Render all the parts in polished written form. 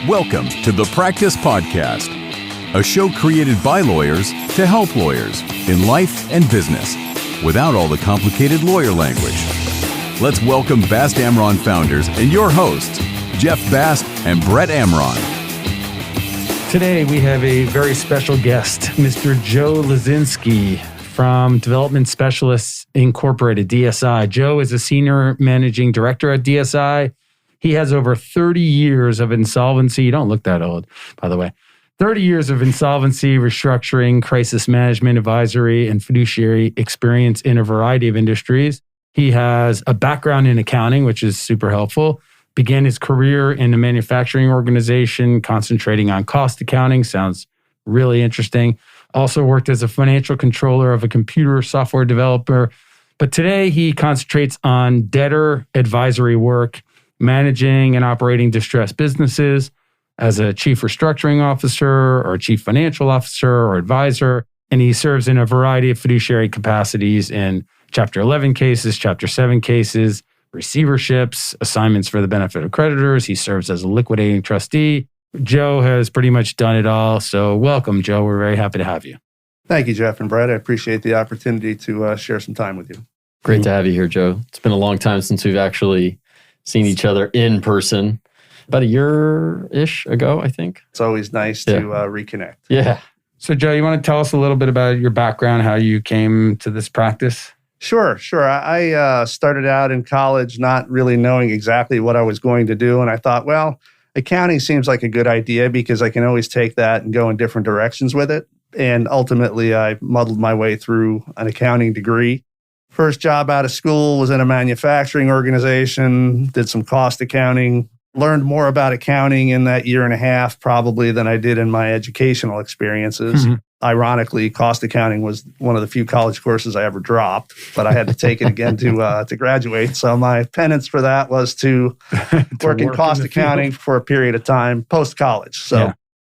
Welcome to the Practice Podcast, a show created by lawyers to help lawyers in life and business without all the complicated lawyer language. Let's welcome Bast Amron founders and your hosts, Jeff Bast and Brett Amron. Today we have a very special guest, Mr. Joe Luzinski from Development Specialists Incorporated, DSI. Joe is a senior managing director at DSI. He has over 30 years of insolvency. You don't look that old, by the way. 30 years of insolvency, restructuring, crisis management, advisory, and fiduciary experience in a variety of industries. He has a background in accounting, which is super helpful. Began his career in a manufacturing organization, concentrating on cost accounting. Sounds really interesting. Also worked as a financial controller of a computer software developer. But today he concentrates on debtor advisory work, managing and operating distressed businesses as a chief restructuring officer or a chief financial officer or advisor. And he serves in a variety of fiduciary capacities in Chapter 11 cases, Chapter 7 cases, receiverships, assignments for the benefit of creditors. He serves as a liquidating trustee. Joe has pretty much done it all. So welcome, Joe. We're very happy to have you. Thank you, Jeff and Brett. I appreciate the opportunity to share some time with you. Great to have you here, Joe. It's been a long time since we've actually seen each other in person. About a year-ish ago, I think. It's always nice to reconnect. Yeah. So Joe, you want to tell us a little bit about your background, how you came to this practice? Sure. I started out in college not really knowing exactly what I was going to do. And I thought, well, accounting seems like a good idea because I can always take that and go in different directions with it. And ultimately, I muddled my way through an accounting degree. First job out of school was in a manufacturing organization, did some cost accounting, learned more about accounting in that year and a half probably than I did in my educational experiences. Mm-hmm. Ironically, cost accounting was one of the few college courses I ever dropped, but I had to take it again to graduate. So my penance for that was to work in cost accounting for a period of time post-college. So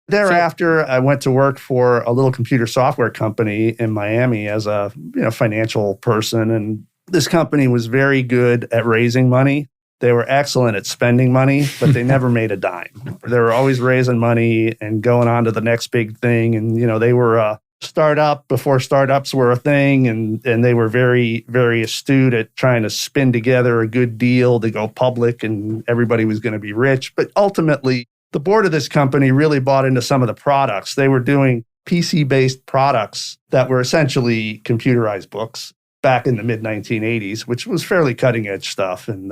thereafter, I went to work for a little computer software company in Miami as a financial person. And this company was very good at raising money. They were excellent at spending money, but they never made a dime. They were always raising money and going on to the next big thing. And, they were a startup before startups were a thing. And they were very, very astute at trying to spin together a good deal to go public and everybody was going to be rich. But ultimately, the board of this company really bought into some of the products. They were doing PC-based products that were essentially computerized books back in the mid-1980s, which was fairly cutting-edge stuff. And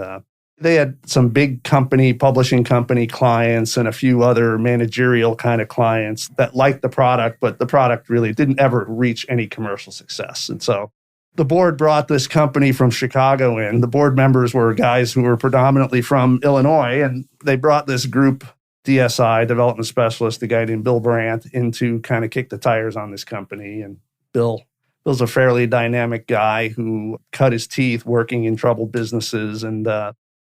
they had some big publishing company clients and a few other managerial kind of clients that liked the product, but the product really didn't ever reach any commercial success. And so the board brought this company from Chicago in. The board members were guys who were predominantly from Illinois, and they brought this group, DSI, Development Specialist, a guy named Bill Brandt, in to kind of kick the tires on this company. And Bill's a fairly dynamic guy who cut his teeth working in troubled businesses. And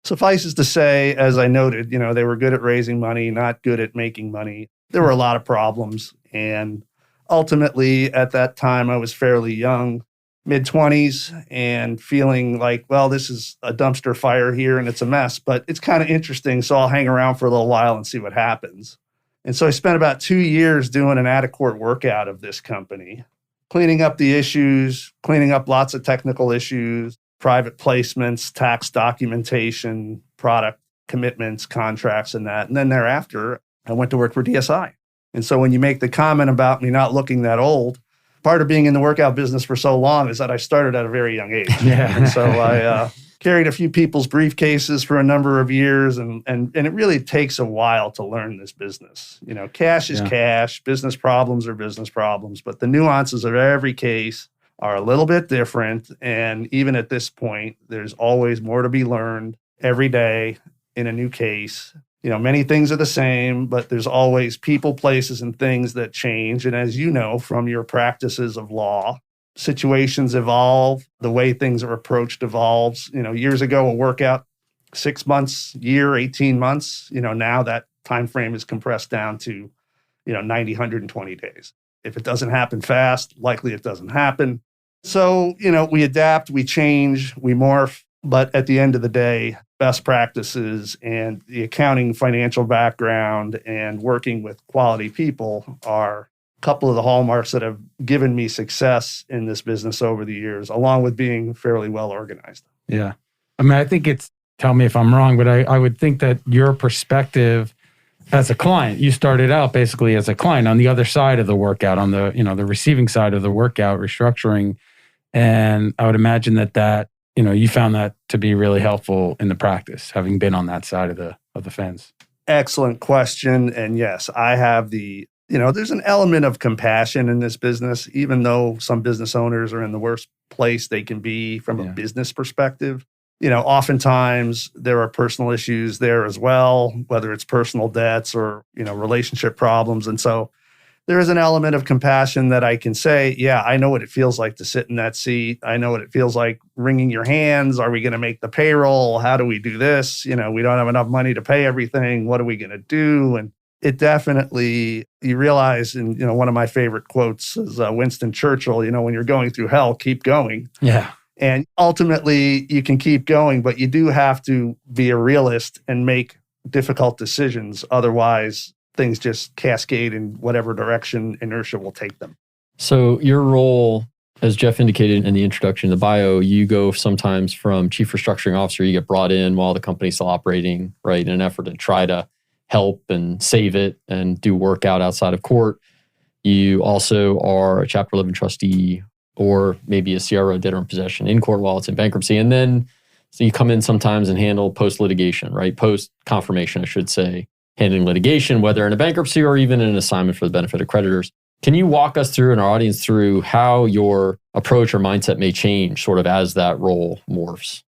suffices to say, as I noted, they were good at raising money, not good at making money. There were a lot of problems. And ultimately, at that time, I was fairly young, mid-20s, and feeling like, well, this is a dumpster fire here and it's a mess, but it's kind of interesting. So I'll hang around for a little while and see what happens. And so I spent about 2 years doing an out-of-court workout of this company, cleaning up the issues, cleaning up lots of technical issues, private placements, tax documentation, product commitments, contracts, and that. And then thereafter, I went to work for DSI. And so when you make the comment about me not looking that old, part of being in the workout business for so long is that I started at a very young age. Yeah. And so I carried a few people's briefcases for a number of years, and it really takes a while to learn this business. Cash is cash, business problems are business problems, but the nuances of every case are a little bit different. And even at this point, there's always more to be learned every day in a new case. Many things are the same, but there's always people, places, and things that change. And as you know from your practices of law, situations evolve. The way things are approached evolves. Years ago, a workout, 6 months, year, 18 months. Now that time frame is compressed down to, 90, 120 days. If it doesn't happen fast, likely it doesn't happen. So, we adapt, we change, we morph. But at the end of the day, best practices and the accounting financial background and working with quality people are a couple of the hallmarks that have given me success in this business over the years, along with being fairly well organized. Yeah. I mean, I think tell me if I'm wrong, but I would think that your perspective as a client, you started out basically as a client on the other side of the workout, on the, the receiving side of the workout, restructuring. And I would imagine that you found that to be really helpful in the practice, having been on that side of the fence. Excellent question. And yes, I have there's an element of compassion in this business, even though some business owners are in the worst place they can be from a business perspective. Oftentimes there are personal issues there as well, whether it's personal debts or, relationship problems. And so there is an element of compassion that I can say, yeah, I know what it feels like to sit in that seat. I know what it feels like wringing your hands. Are we going to make the payroll? How do we do this? We don't have enough money to pay everything. What are we going to do? And it definitely, you realize, and one of my favorite quotes is Winston Churchill, when you're going through hell, keep going. Yeah. And ultimately, you can keep going, but you do have to be a realist and make difficult decisions. Otherwise, things just cascade in whatever direction inertia will take them. So your role, as Jeff indicated in the introduction to the bio, you go sometimes from Chief Restructuring Officer, you get brought in while the company's still operating, right, in an effort to try to help and save it and do work outside of court. You also are a Chapter 11 trustee or maybe a CRO debtor in possession in court while it's in bankruptcy. And then so you come in sometimes and handle post-litigation, right? Post-confirmation, I should say, handling litigation, whether in a bankruptcy or even in an assignment for the benefit of creditors. Can you walk us through and our audience through how your approach or mindset may change sort of as that role morphs?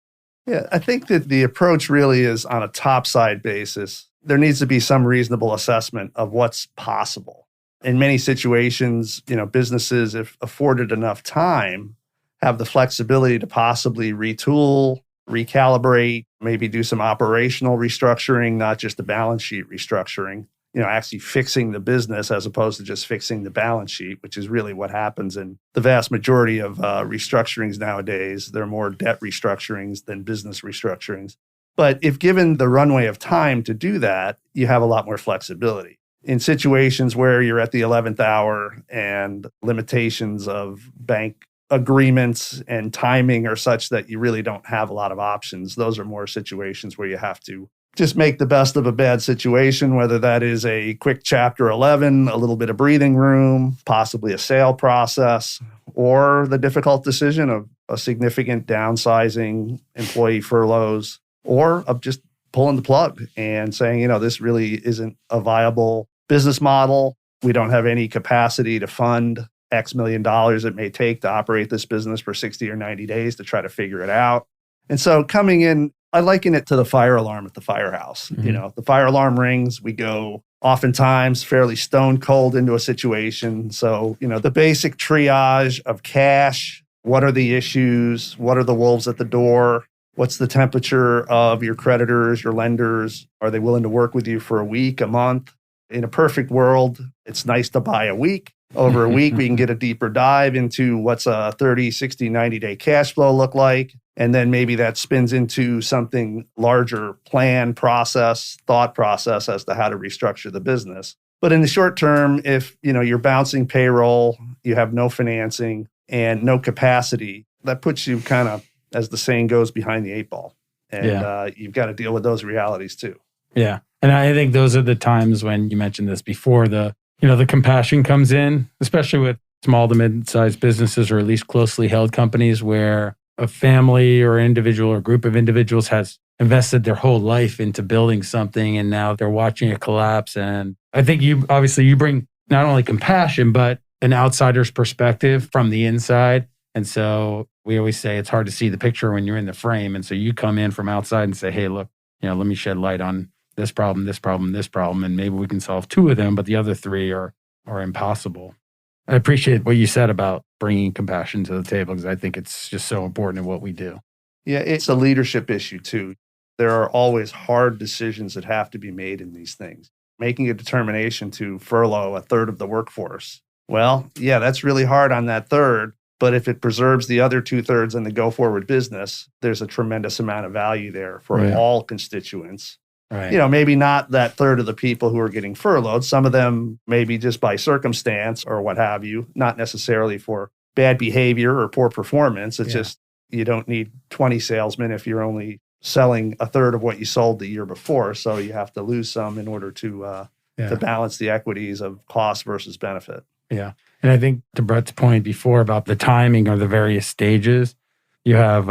Yeah, I think that the approach really is on a top-side basis. There needs to be some reasonable assessment of what's possible. In many situations, businesses, if afforded enough time, have the flexibility to possibly retool, recalibrate, maybe do some operational restructuring, not just the balance sheet restructuring, actually fixing the business as opposed to just fixing the balance sheet, which is really what happens in the vast majority of restructurings nowadays. They're more debt restructurings than business restructurings. But if given the runway of time to do that, you have a lot more flexibility. In situations where you're at the 11th hour and limitations of bank agreements and timing are such that you really don't have a lot of options, those are more situations where you have to just make the best of a bad situation, whether that is a quick Chapter 11, a little bit of breathing room, possibly a sale process, or the difficult decision of a significant downsizing, employee furloughs, or of just pulling the plug and saying, this really isn't a viable business model. We don't have any capacity to fund X million dollars it may take to operate this business for 60 or 90 days to try to figure it out. And so coming in, I liken it to the fire alarm at the firehouse. Mm-hmm. The fire alarm rings, we go oftentimes fairly stone cold into a situation. So, the basic triage of cash, what are the issues? What are the wolves at the door? What's the temperature of your creditors, your lenders? Are they willing to work with you for a week, a month? In a perfect world, it's nice to buy a week. Over a week, we can get a deeper dive into what's a 30, 60, 90-day cash flow look like. And then maybe that spins into something larger plan, process, thought process as to how to restructure the business. But in the short term, if you're bouncing payroll, you have no financing and no capacity, that puts you kind of, as the saying goes, behind the eight ball. And you've got to deal with those realities too. Yeah. And I think those are the times when you mentioned this before, the compassion comes in, especially with small to mid-sized businesses or at least closely held companies where a family or individual or group of individuals has invested their whole life into building something and now they're watching it collapse. And I think you bring not only compassion, but an outsider's perspective from the inside. And so we always say it's hard to see the picture when you're in the frame. And so you come in from outside and say, hey, look, let me shed light on this problem, this problem, this problem, and maybe we can solve two of them, but the other three are impossible. I appreciate what you said about bringing compassion to the table because I think it's just so important in what we do. Yeah, it's a leadership issue too. There are always hard decisions that have to be made in these things. Making a determination to furlough a third of the workforce. Well, yeah, that's really hard on that third, But if it preserves the other 2/3 in the go forward business, there's a tremendous amount of value there for Right. all constituents. Right. Maybe not that third of the people who are getting furloughed. Some of them maybe just by circumstance or what have you, not necessarily for bad behavior or poor performance. It's just you don't need 20 salesmen if you're only selling a third of what you sold the year before. So you have to lose some in order to balance the equities of cost versus benefit. Yeah. And I think to Brett's point before about the timing of the various stages, you have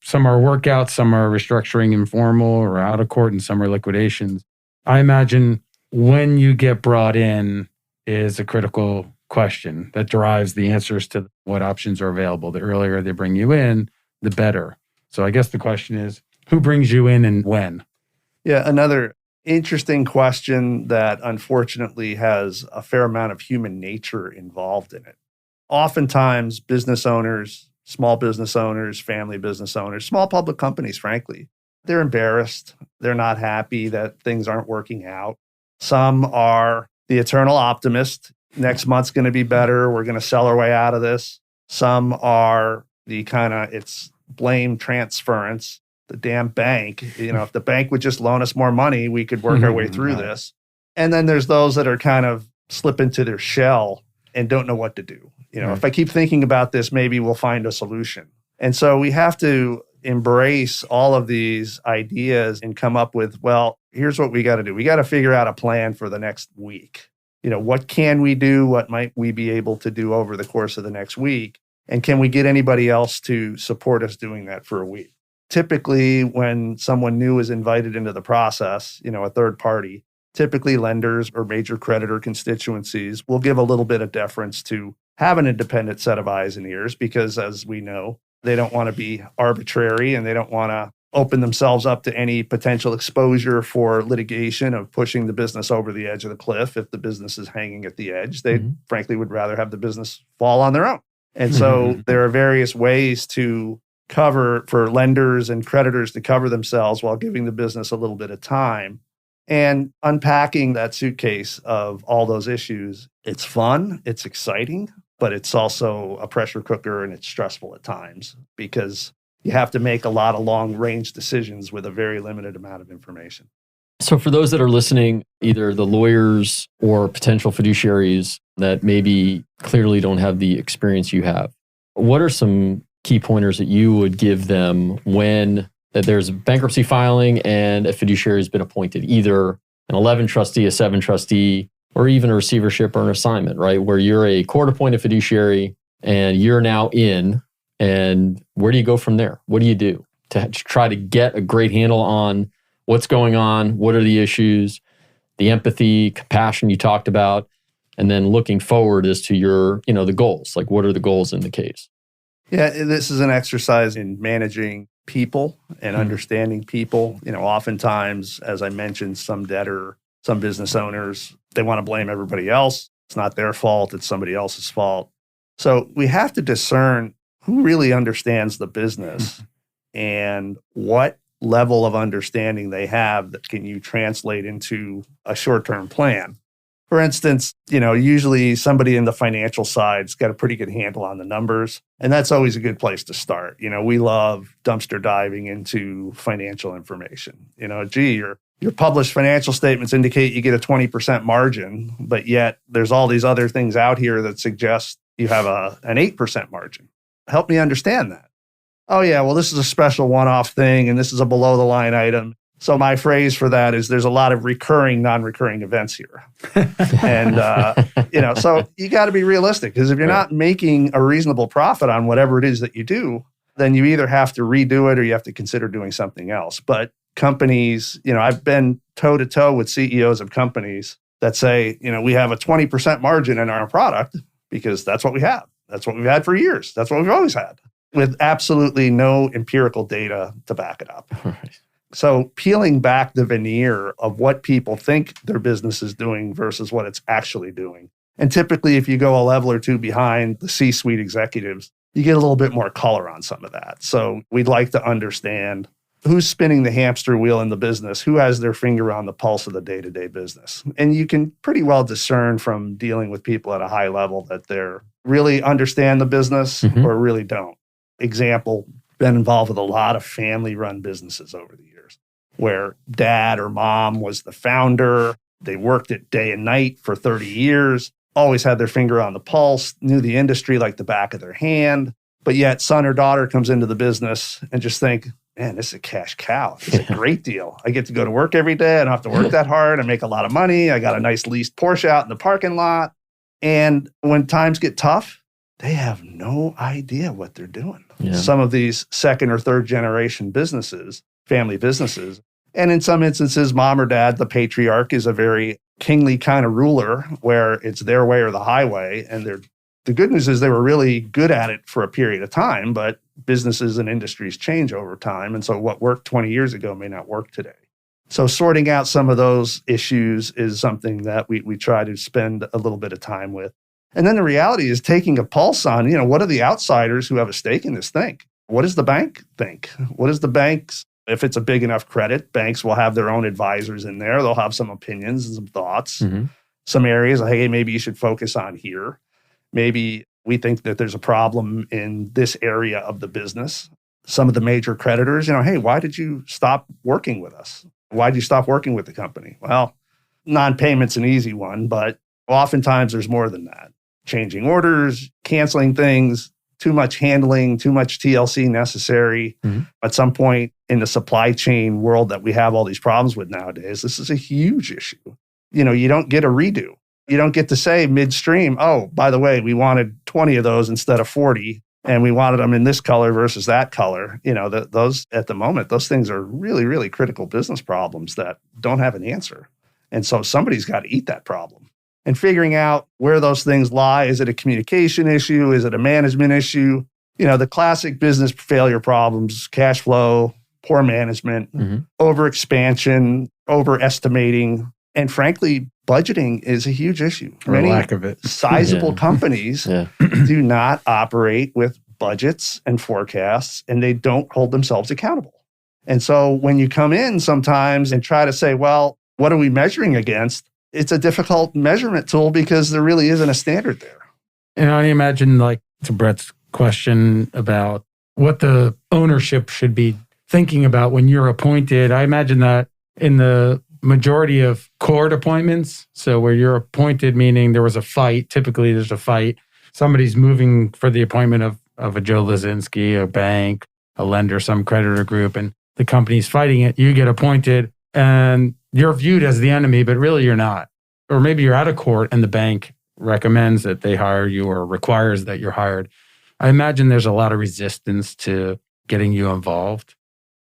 some are workouts, some are restructuring informal or out of court, and some are liquidations. I imagine when you get brought in is a critical question that derives the answers to what options are available. The earlier they bring you in, the better. So I guess the question is, who brings you in and when? Yeah, another interesting question that unfortunately has a fair amount of human nature involved in it. Oftentimes, business owners, small business owners, family business owners, small public companies, frankly, they're embarrassed. They're not happy that things aren't working out. Some are the eternal optimist. Next month's going to be better. We're going to sell our way out of this. Some are the it's blame transference. The damn bank, if the bank would just loan us more money, we could work our way through this. And then there's those that are kind of slip into their shell and don't know what to do. If I keep thinking about this, maybe we'll find a solution. And so we have to embrace all of these ideas and come up with, well, here's what we got to do. We got to figure out a plan for the next week. What can we do? What might we be able to do over the course of the next week? And can we get anybody else to support us doing that for a week? Typically, when someone new is invited into the process, a third party, typically lenders or major creditor constituencies will give a little bit of deference to have an independent set of eyes and ears because, as we know, they don't want to be arbitrary and they don't want to open themselves up to any potential exposure for litigation of pushing the business over the edge of the cliff. If the business is hanging at the edge, they frankly would rather have the business fall on their own. And so there are various ways to cover for lenders and creditors to cover themselves while giving the business a little bit of time. And unpacking that suitcase of all those issues, it's fun, it's exciting, but it's also a pressure cooker and it's stressful at times because you have to make a lot of long-range decisions with a very limited amount of information. So for those that are listening, either the lawyers or potential fiduciaries that maybe clearly don't have the experience you have, what are some key pointers that you would give them when there's a bankruptcy filing and a fiduciary has been appointed, either an 11 trustee, a 7 trustee, or even a receivership or an assignment, right? Where you're a court-appointed fiduciary and you're now in, and where do you go from there? What do you do to try to get a great handle on what's going on? What are the issues, the empathy, compassion you talked about, and then looking forward as to your, the goals, like what are the goals in the case? Yeah, this is an exercise in managing people and understanding people. Oftentimes, as I mentioned, some debtor, some business owners, they want to blame everybody else. It's not their fault. It's somebody else's fault. So we have to discern who really understands the business and what level of understanding they have that can you translate into a short-term plan. For instance, usually somebody in the financial side's got a pretty good handle on the numbers, and that's always a good place to start. We love dumpster diving into financial information. Your published financial statements indicate you get a 20% margin, but yet there's all these other things out here that suggest you have an 8% margin. Help me understand that. Oh yeah, well, this is a special one-off thing, and this is a below-the-line item. So my phrase for that is there's a lot of recurring, non-recurring events here. And, so you got to be realistic because if you're not making a reasonable profit on whatever it is that you do, then you either have to redo it or you have to consider doing something else. But companies, I've been toe to toe with CEOs of companies that say, we have a 20% margin in our product because that's what we have. That's what we've had for years. That's what we've always had with absolutely no empirical data to back it up. Right. So peeling back the veneer of what people think their business is doing versus what it's actually doing. And typically, if you go a level or two behind the C-suite executives, you get a little bit more color on some of that. So we'd like to understand who's spinning the hamster wheel in the business, who has their finger on the pulse of the day-to-day business. And you can pretty well discern from dealing with people at a high level that they're really understand the business or really don't. Example, been involved with a lot of family-run businesses over the years where dad or mom was the founder. They worked it day and night for 30 years, always had their finger on the pulse, knew the industry like the back of their hand. But yet son or daughter comes into the business and just think, man, this is a cash cow. It's a great deal. I get to go to work every day. I don't have to work that hard. I make a lot of money. I got a nice leased Porsche out in the parking lot. And when times get tough, they have no idea what they're doing. Yeah. Some of these second or third generation businesses, family businesses, and in some instances, mom or dad, the patriarch, is a very kingly kind of ruler where it's their way or the highway. And the good news is they were really good at it for a period of time, but businesses and industries change over time. And so what worked 20 years ago may not work today. So sorting out some of those issues is something that we try to spend a little bit of time with. And then the reality is taking a pulse on, what do the outsiders who have a stake in this think? What does the bank think? What does the banks, if it's a big enough credit, banks will have their own advisors in there. They'll have some opinions and some thoughts, some areas, like, hey, maybe you should focus on here. Maybe we think that there's a problem in this area of the business. Some of the major creditors, hey, why did you stop working with us? Why did you stop working with the company? Well, non-payment's an easy one, but oftentimes there's more than that. Changing orders, canceling things, too much handling, too much TLC necessary. At some point in the supply chain world that we have all these problems with nowadays, this is a huge issue. You don't get a redo. You don't get to say midstream, oh, by the way, we wanted 20 of those instead of 40, and we wanted them in this color versus that color. Those at the moment, those things are really, really critical business problems that don't have an answer. And so somebody's got to eat that problem. And figuring out where those things lie. Is it a communication issue? Is it a management issue? The classic business failure problems, cash flow, poor management, overexpansion, overestimating, and frankly, budgeting is a huge issue. Or Many lack of it. Sizable companies do not operate with budgets and forecasts, and they don't hold themselves accountable. And so when you come in sometimes and try to say, well, what are we measuring against? It's a difficult measurement tool because there really isn't a standard there. And I imagine, to Brett's question about what the ownership should be thinking about when you're appointed, I imagine that in the majority of court appointments, so where you're appointed, meaning there was a fight, typically there's a fight, somebody's moving for the appointment of a Joe Luzinski, a bank, a lender, some creditor group, and the company's fighting it, you get appointed, and you're viewed as the enemy, but really you're not. Or maybe you're out of court and the bank recommends that they hire you or requires that you're hired. I imagine there's a lot of resistance to getting you involved.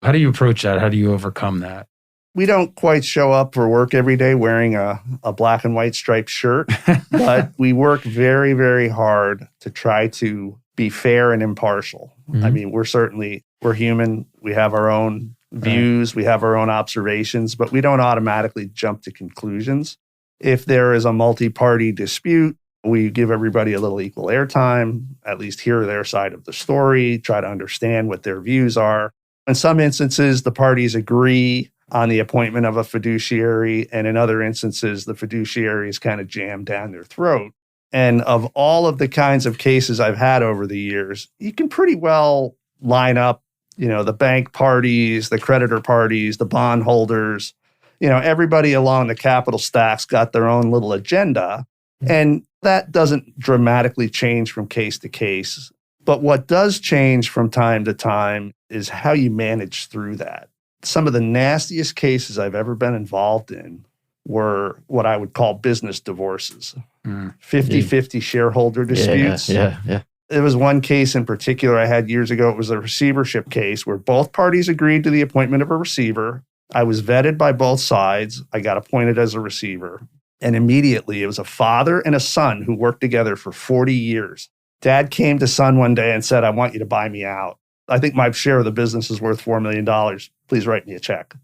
How do you approach that? How do you overcome that? We don't quite show up for work every day wearing a black and white striped shirt, but we work very, very hard to try to be fair and impartial. I mean, we're human. We have our own views, we have our own observations, but we don't automatically jump to conclusions. If there is a multi-party dispute, we give everybody a little equal airtime, at least hear their side of the story, try to understand what their views are. In some instances, the parties agree on the appointment of a fiduciary, and in other instances, the fiduciary is kind of jammed down their throat. And of all of the kinds of cases I've had over the years, you can pretty well line up the bank parties, the creditor parties, the bond holders, everybody along the capital stack's got their own little agenda. And that doesn't dramatically change from case to case. But what does change from time to time is how you manage through that. Some of the nastiest cases I've ever been involved in were what I would call business divorces, 50-50 shareholder disputes. Yeah. There was one case in particular I had years ago. It was a receivership case where both parties agreed to the appointment of a receiver. I was vetted by both sides. I got appointed as a receiver. And immediately, it was a father and a son who worked together for 40 years. Dad came to son one day and said, I want you to buy me out. I think my share of the business is worth $4 million. Please write me a check.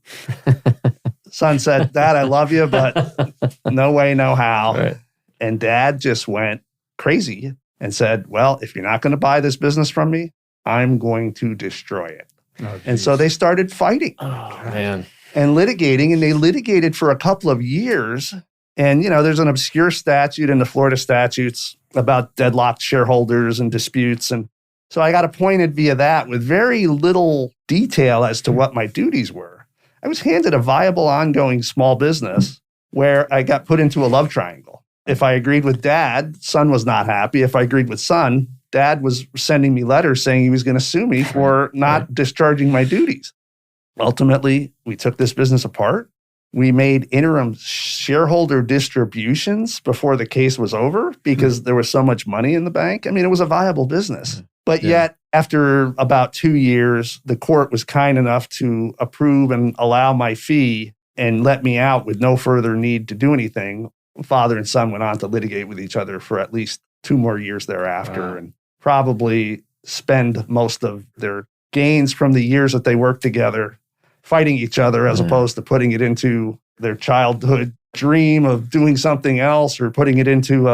Son said, Dad, I love you, but no way, no how. Right. And Dad just went crazy and said, well, if you're not going to buy this business from me, I'm going to destroy it. Oh, and so they started fighting. Oh, man. And litigating, and they litigated for a couple of years. And, there's an obscure statute in the Florida statutes about deadlocked shareholders and disputes. And so I got appointed via that with very little detail as to what my duties were. I was handed a viable ongoing small business where I got put into a love triangle. If I agreed with dad, son was not happy. If I agreed with son, dad was sending me letters saying he was going to sue me for not discharging my duties. Ultimately, we took this business apart. We made interim shareholder distributions before the case was over because there was so much money in the bank. I mean, it was a viable business. But yet, after about 2 years, the court was kind enough to approve and allow my fee and let me out with no further need to do anything. Father and son went on to litigate with each other for at least 2 more years thereafter and probably spend most of their gains from the years that they worked together fighting each other as opposed to putting it into their childhood dream of doing something else or putting it into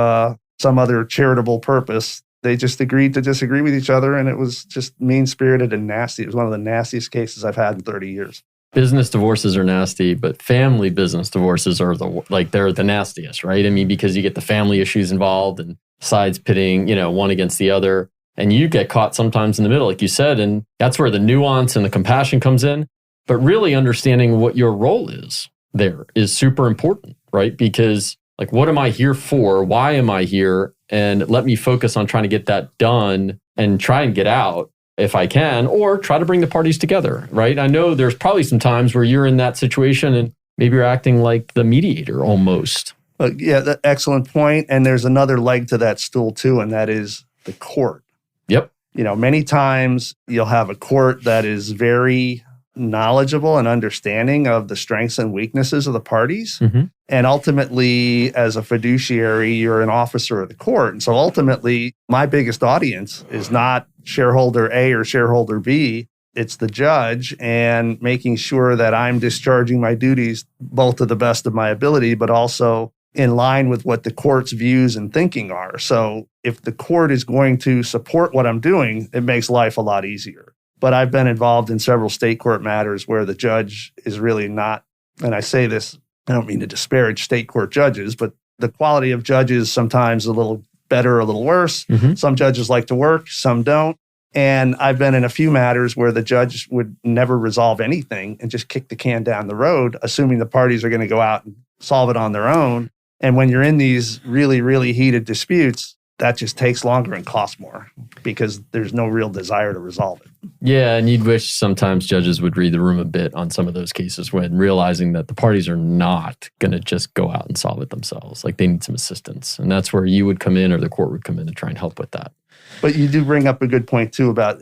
some other charitable purpose. They just agreed to disagree with each other, and it was just mean-spirited and nasty. It was one of the nastiest cases I've had in 30 years. Business divorces are nasty, but family business divorces are they're the nastiest, right? I mean, because you get the family issues involved and sides pitting, one against the other, and you get caught sometimes in the middle, like you said, and that's where the nuance and the compassion comes in. But really understanding what your role is there is super important, right? Because what am I here for? Why am I here? And let me focus on trying to get that done and try and get out if I can, or try to bring the parties together, right? I know there's probably some times where you're in that situation and maybe you're acting like the mediator almost. Excellent point. And there's another leg to that stool too, and that is the court. Yep. Many times you'll have a court that is very knowledgeable and understanding of the strengths and weaknesses of the parties. Mm-hmm. And ultimately, as a fiduciary, you're an officer of the court. And so ultimately, my biggest audience is not shareholder A or shareholder B. It's the judge and making sure that I'm discharging my duties both to the best of my ability, but also in line with what the court's views and thinking are. So if the court is going to support what I'm doing, it makes life a lot easier. But I've been involved in several state court matters where the judge is really not, and I say this, I don't mean to disparage state court judges, but the quality of judges sometimes a little better, a little worse. Mm-hmm. Some judges like to work, some don't. And I've been in a few matters where the judge would never resolve anything and just kick the can down the road, assuming the parties are going to go out and solve it on their own. And when you're in these really, really heated disputes, that just takes longer and costs more because there's no real desire to resolve it. Yeah, and you'd wish sometimes judges would read the room a bit on some of those cases when realizing that the parties are not going to just go out and solve it themselves. Like they need some assistance. And that's where you would come in or the court would come in to try and help with that. But you do bring up a good point too about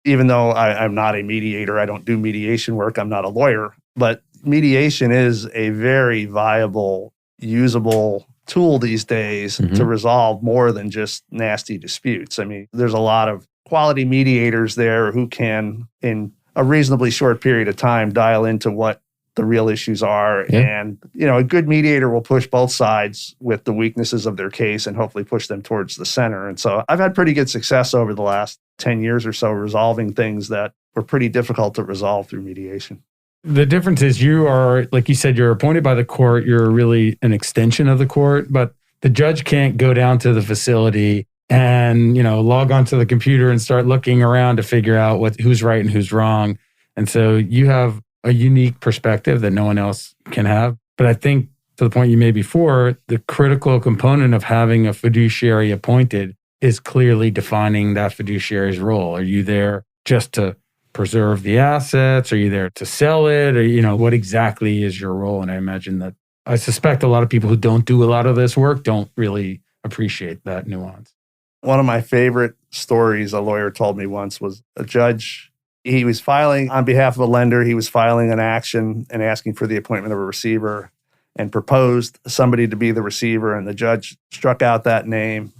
even though I'm not a mediator, I don't do mediation work, I'm not a lawyer, but mediation is a very viable, usable tool these days to resolve more than just nasty disputes. I mean, there's a lot of quality mediators there who can, in a reasonably short period of time, dial into what the real issues are. Yeah. And, a good mediator will push both sides with the weaknesses of their case and hopefully push them towards the center. And so I've had pretty good success over the last 10 years or so resolving things that were pretty difficult to resolve through mediation. The difference is you are, like you said, you're appointed by the court. You're really an extension of the court, but the judge can't go down to the facility and, log onto the computer and start looking around to figure out who's right and who's wrong. And so you have a unique perspective that no one else can have. But I think to the point you made before, the critical component of having a fiduciary appointed is clearly defining that fiduciary's role. Are you there just to preserve the assets? Are you there to sell it? Or, what exactly is your role? And I suspect a lot of people who don't do a lot of this work don't really appreciate that nuance. One of my favorite stories a lawyer told me once was a judge. He was filing on behalf of a lender. He was filing an action and asking for the appointment of a receiver and proposed somebody to be the receiver. And the judge struck out that name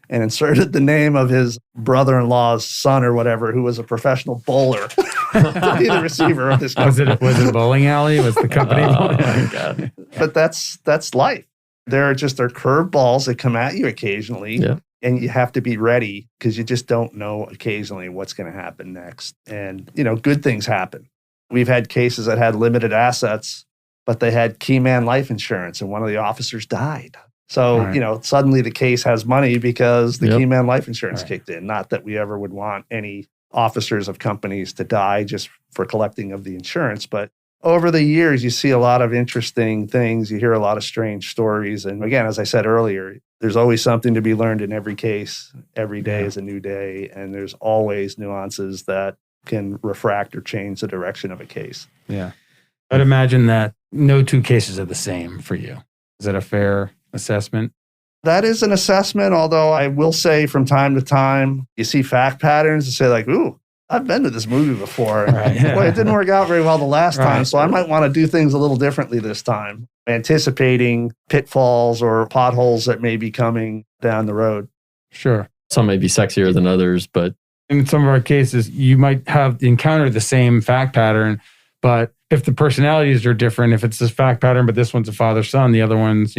and inserted the name of his brother-in-law's son or whatever, who was a professional bowler, to be the receiver of this company. Was it a bowling alley? Was the company? Oh my God. But that's life. There are curveballs that come at you occasionally. Yeah. And you have to be ready because you just don't know occasionally what's going to happen next. And, good things happen. We've had cases that had limited assets but they had key man life insurance and one of the officers died. So, Right. suddenly the case has money because the Yep. key man life insurance Right. kicked in. Not that we ever would want any officers of companies to die just for collecting of the insurance, but over the years, you see a lot of interesting things. You hear a lot of strange stories. And again, as I said earlier, there's always something to be learned in every case. Every day Yeah. is a new day. And there's always nuances that can refract or change the direction of a case. Yeah. I'd imagine that no two cases are the same for you. Is that a fair assessment? That is an assessment, although I will say from time to time, you see fact patterns and say like, ooh, I've been to this movie before. Right. Boy, it didn't work out very well the last time, Right. so I might want to do things a little differently this time, anticipating pitfalls or potholes that may be coming down the road. Sure. Some may be sexier than others, but In some of our cases, you might have encountered the same fact pattern, but if the personalities are different, if it's this fact pattern, but this one's a father-son, the other one's,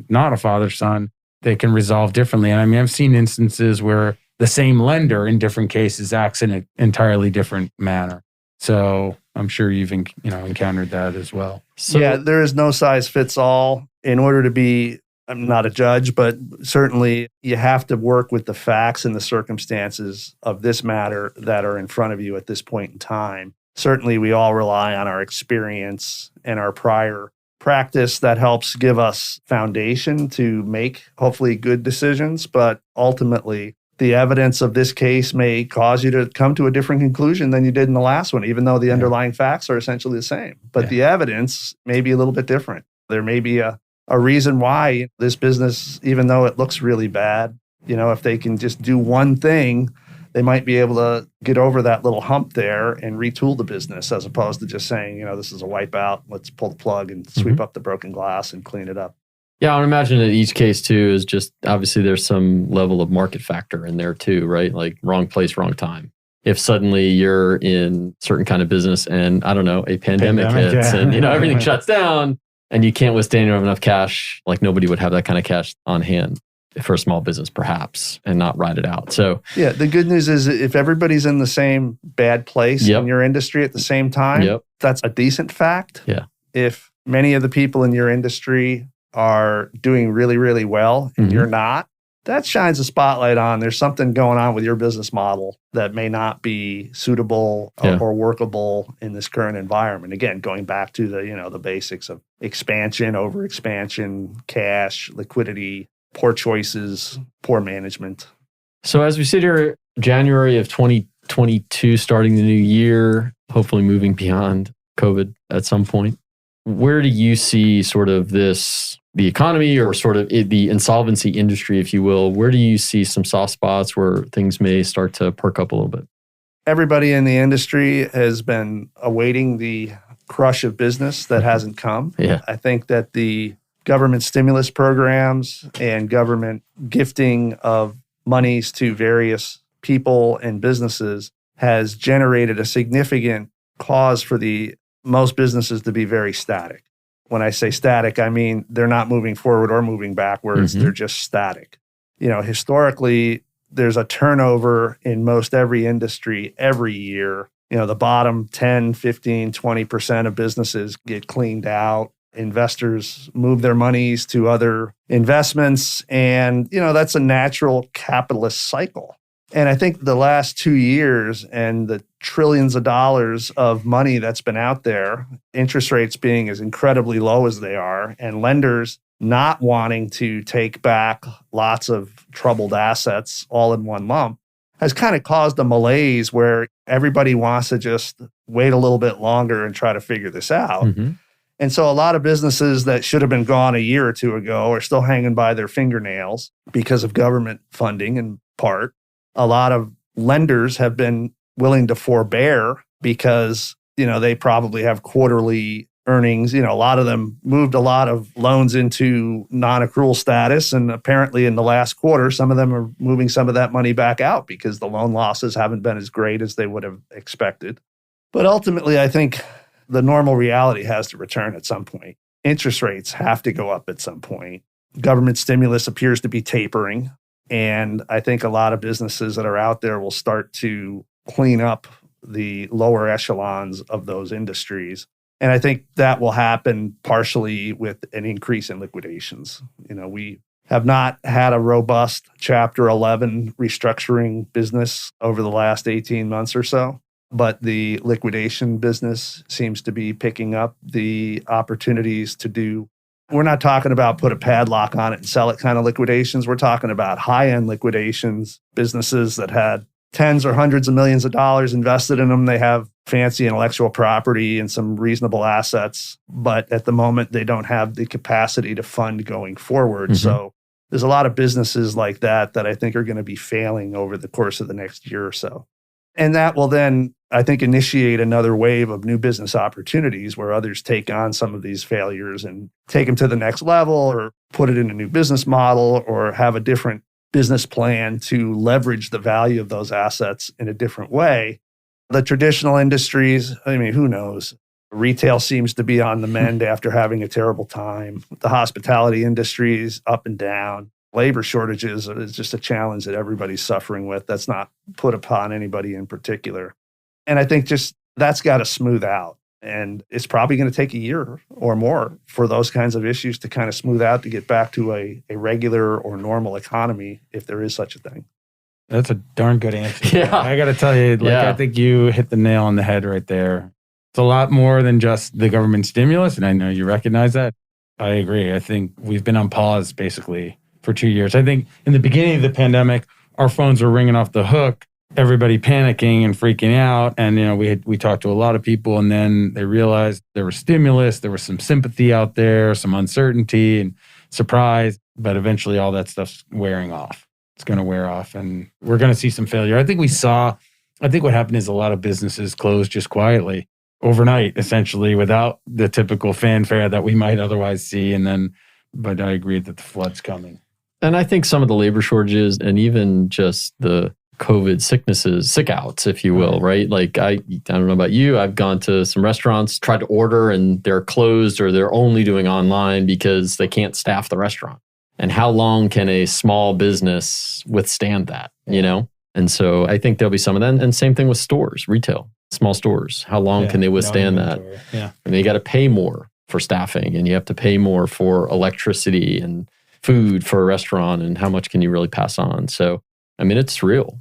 not a father-son, they can resolve differently. And I mean, I've seen instances where the same lender in different cases acts in an entirely different manner. So I'm sure you've encountered that as well. so Yeah, there is no size fits all. In order to be, I'm not a judge, but certainly you have to work with the facts and the circumstances of this matter that are in front of you at this point in time. Certainly, we all rely on our experience and our prior practice that helps give us foundation to make hopefully good decisions. But ultimately, the evidence of this case may cause you to come to a different conclusion than you did in the last one, even though the underlying facts are essentially the same. But the evidence may be a little bit different. There may be a reason why this business, even though it looks really bad, if they can just do one thing, they might be able to get over that little hump there and retool the business as opposed to just saying, this is a wipeout. Let's pull the plug and sweep up the broken glass and clean it up. yeah, I would imagine that each case too is just obviously there's some level of market factor in there too, right? Like wrong place, wrong time. If suddenly you're in certain kind of business and I don't know, a pandemic hits and everything shuts down and you can't withstand enough cash, like nobody would have that kind of cash on hand for a small business perhaps and not ride it out. So yeah, the good news is if everybody's in the same bad place in your industry at the same time, that's a decent fact. Yeah. If many of the people in your industry are doing really, really well and you're not, that shines a spotlight on there's something going on with your business model that may not be suitable or workable in this current environment. Again, going back to the basics of expansion, over expansion, cash, liquidity, poor choices, poor management. So as we sit here, January of 2022, starting the new year, hopefully moving beyond COVID at some point, where do you see sort of the economy or sort of the insolvency industry, if you will? Where do you see some soft spots where things may start to perk up a little bit? Everybody in the industry has been awaiting the crush of business that hasn't come. Yeah. I think that the government stimulus programs and government gifting of monies to various people and businesses has generated a significant cause for most businesses to be very static. When I say static, I mean they're not moving forward or moving backwards. They're just static. Historically, there's a turnover in most every industry every year. The bottom 10, 15, 20% of businesses get cleaned out. Investors move their monies to other investments. And, that's a natural capitalist cycle. And I think the last 2 years and the trillions of dollars of money that's been out there, interest rates being as incredibly low as they are, and lenders not wanting to take back lots of troubled assets all in one lump, has kind of caused a malaise where everybody wants to just wait a little bit longer and try to figure this out. And so a lot of businesses that should have been gone a year or two ago are still hanging by their fingernails because of government funding in part. A lot of lenders have been willing to forbear because, they probably have quarterly earnings. A lot of them moved a lot of loans into non-accrual status. And apparently in the last quarter, some of them are moving some of that money back out because the loan losses haven't been as great as they would have expected. But ultimately, I think the normal reality has to return at some point. Interest rates have to go up at some point. Government stimulus appears to be tapering. And I think a lot of businesses that are out there will start to clean up the lower echelons of those industries. And I think that will happen partially with an increase in liquidations. We have not had a robust Chapter 11 restructuring business over the last 18 months or so, but the liquidation business seems to be picking up the opportunities to do. We're not talking about put a padlock on it and sell it kind of liquidations. We're talking about high-end liquidations, businesses that had tens or hundreds of millions of dollars invested in them. They have fancy intellectual property and some reasonable assets, but at the moment, they don't have the capacity to fund going forward. Mm-hmm. So there's a lot of businesses like that I think are going to be failing over the course of the next year or so. And that will then, I think, initiate another wave of new business opportunities where others take on some of these failures and take them to the next level or put it in a new business model or have a different business plan to leverage the value of those assets in a different way. The traditional industries, who knows? Retail seems to be on the mend after having a terrible time. The hospitality industry is up and down. Labor shortages is just a challenge that everybody's suffering with. That's not put upon anybody in particular. And I think just that's got to smooth out. And it's probably going to take a year or more for those kinds of issues to kind of smooth out to get back to a regular or normal economy, if there is such a thing. That's a darn good answer. Yeah. I got to tell you, I think you hit the nail on the head right there. It's a lot more than just the government stimulus, and I know you recognize that. I agree. I think we've been on pause basically for 2 years. I think in the beginning of the pandemic, our phones were ringing off the hook, everybody panicking and freaking out. And, we talked to a lot of people, and then they realized there was stimulus, there was some sympathy out there, some uncertainty and surprise, but eventually all that stuff's wearing off. It's going to wear off, and we're going to see some failure. I think what happened is a lot of businesses closed just quietly overnight, essentially, without the typical fanfare that we might otherwise see. But I agree that the flood's coming. And I think some of the labor shortages and even just the COVID sick outs, if you will, right? Like I don't know about you, I've gone to some restaurants, tried to order, and they're closed or they're only doing online because they can't staff the restaurant. And how long can a small business withstand that, And so I think there'll be some of that. And same thing with stores, retail, small stores. How long can they withstand that? Yeah. And you got to pay more for staffing, and you have to pay more for electricity and food for a restaurant, and how much can you really pass on? So, it's real.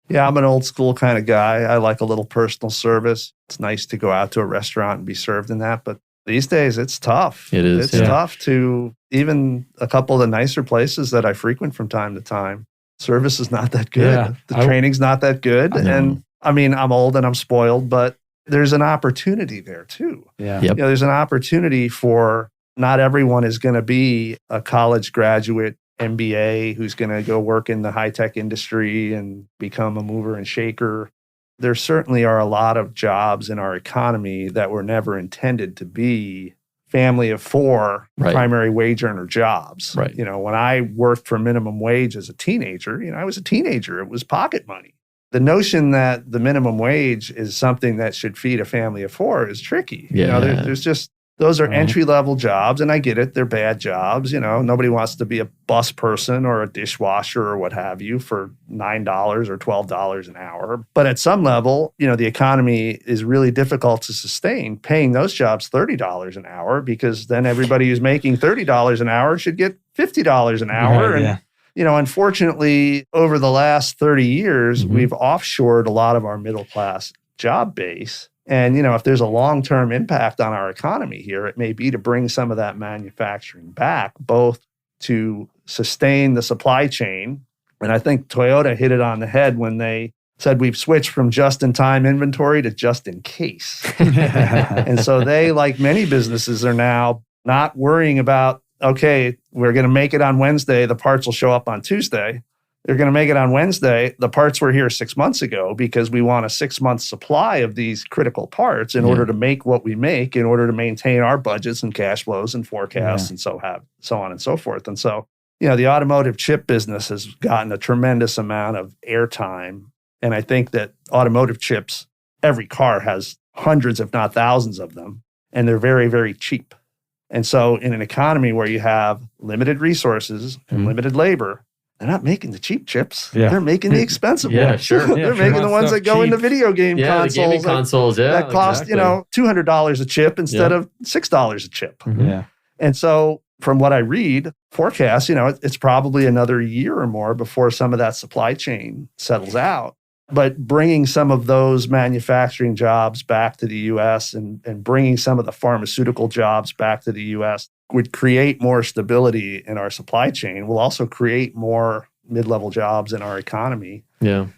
Yeah, I'm an old school kind of guy. I like a little personal service. It's nice to go out to a restaurant and be served in that, but these days it's tough. It is. It's tough to even a couple of the nicer places that I frequent from time to time. Service is not that good. Yeah, the training's not that good. And I'm old and I'm spoiled, but there's an opportunity there too. Yeah. Yep. There's an opportunity for not everyone is going to be a college graduate MBA who's going to go work in the high-tech industry and become a mover and shaker. There certainly are a lot of jobs in our economy that were never intended to be family of four primary wage earner jobs. Right. When I worked for minimum wage as a teenager, I was a teenager. It was pocket money. The notion that the minimum wage is something that should feed a family of four is tricky. Yeah. There's just, those are entry-level jobs, and I get it. They're bad jobs. Nobody wants to be a bus person or a dishwasher or what have you for $9 or $12 an hour. But at some level, the economy is really difficult to sustain paying those jobs $30 an hour, because then everybody who's making $30 an hour should get $50 an hour. Right, and unfortunately, over the last 30 years, we've offshored a lot of our middle-class job base. And, if there's a long-term impact on our economy here, it may be to bring some of that manufacturing back, both to sustain the supply chain. And I think Toyota hit it on the head when they said we've switched from just-in-time inventory to just-in-case. And so they, like many businesses, are now not worrying about, okay, we're going to make it on Wednesday, the parts will show up on Tuesday. They're going to make it on Wednesday. The parts were here 6 months ago because we want a 6-month supply of these critical parts in order to make what we make, in order to maintain our budgets and cash flows and forecasts and so on and so forth. And so, the automotive chip business has gotten a tremendous amount of airtime. And I think that automotive chips, every car has hundreds, if not thousands of them, and they're very, very cheap. And so in an economy where you have limited resources and limited labor, they're not making the cheap chips. Yeah. They're making the expensive Yeah, ones. sure. They're Yeah, making the ones stuff that go cheap. into video game Yeah, consoles. the gaming consoles. Yeah, that cost, exactly. $200 a chip instead of $6 a chip. Mhm. Yeah. And so from what I read, forecasts, it's probably another year or more before some of that supply chain settles out. But bringing some of those manufacturing jobs back to the U.S. and bringing some of the pharmaceutical jobs back to the U.S. would create more stability in our supply chain, will also create more mid-level jobs in our economy,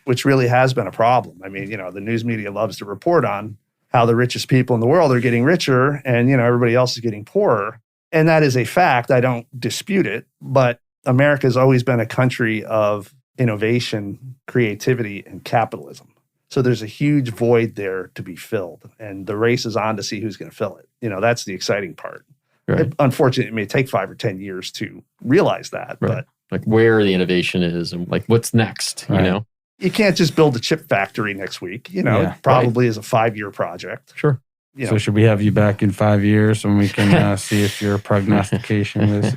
which really has been a problem. I mean, the news media loves to report on how the richest people in the world are getting richer and, everybody else is getting poorer. And that is a fact. I don't dispute it. But America has always been a country of innovation, creativity, and capitalism. So there's a huge void there to be filled. And the race is on to see who's going to fill it. That's the exciting part. Right. Unfortunately, it may take 5 or 10 years to realize that. Right. But like where the innovation is and like what's next, Right. You can't just build a chip factory next week. Yeah. Probably is a 5-year project. Sure. So should we have you back in 5 years when we can see if your prognostication was...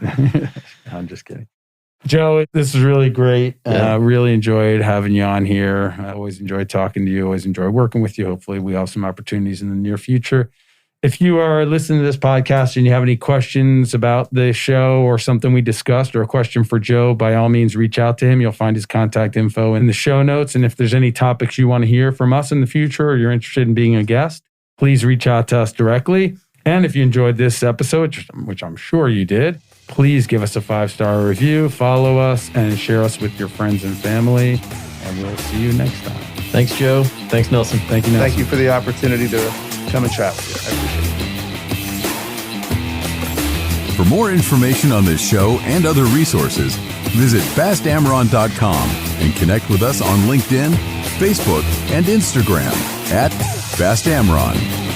I'm just kidding. Joe, this is really great. Really enjoyed having you on here. I always enjoyed talking to you. Always enjoy working with you. Hopefully we have some opportunities in the near future. If you are listening to this podcast and you have any questions about the show or something we discussed or a question for Joe, by all means, reach out to him. You'll find his contact info in the show notes. And if there's any topics you want to hear from us in the future or you're interested in being a guest, please reach out to us directly. And if you enjoyed this episode, which I'm sure you did, please give us a 5-star review, follow us, and share us with your friends and family. And we'll see you next time. Thanks, Joe. Thanks, Nelson. Thank you, Nelson. Thank you for the opportunity to come and chat with you. I appreciate it. For more information on this show and other resources, visit bastamron.com and connect with us on LinkedIn, Facebook, and Instagram @BastAmron.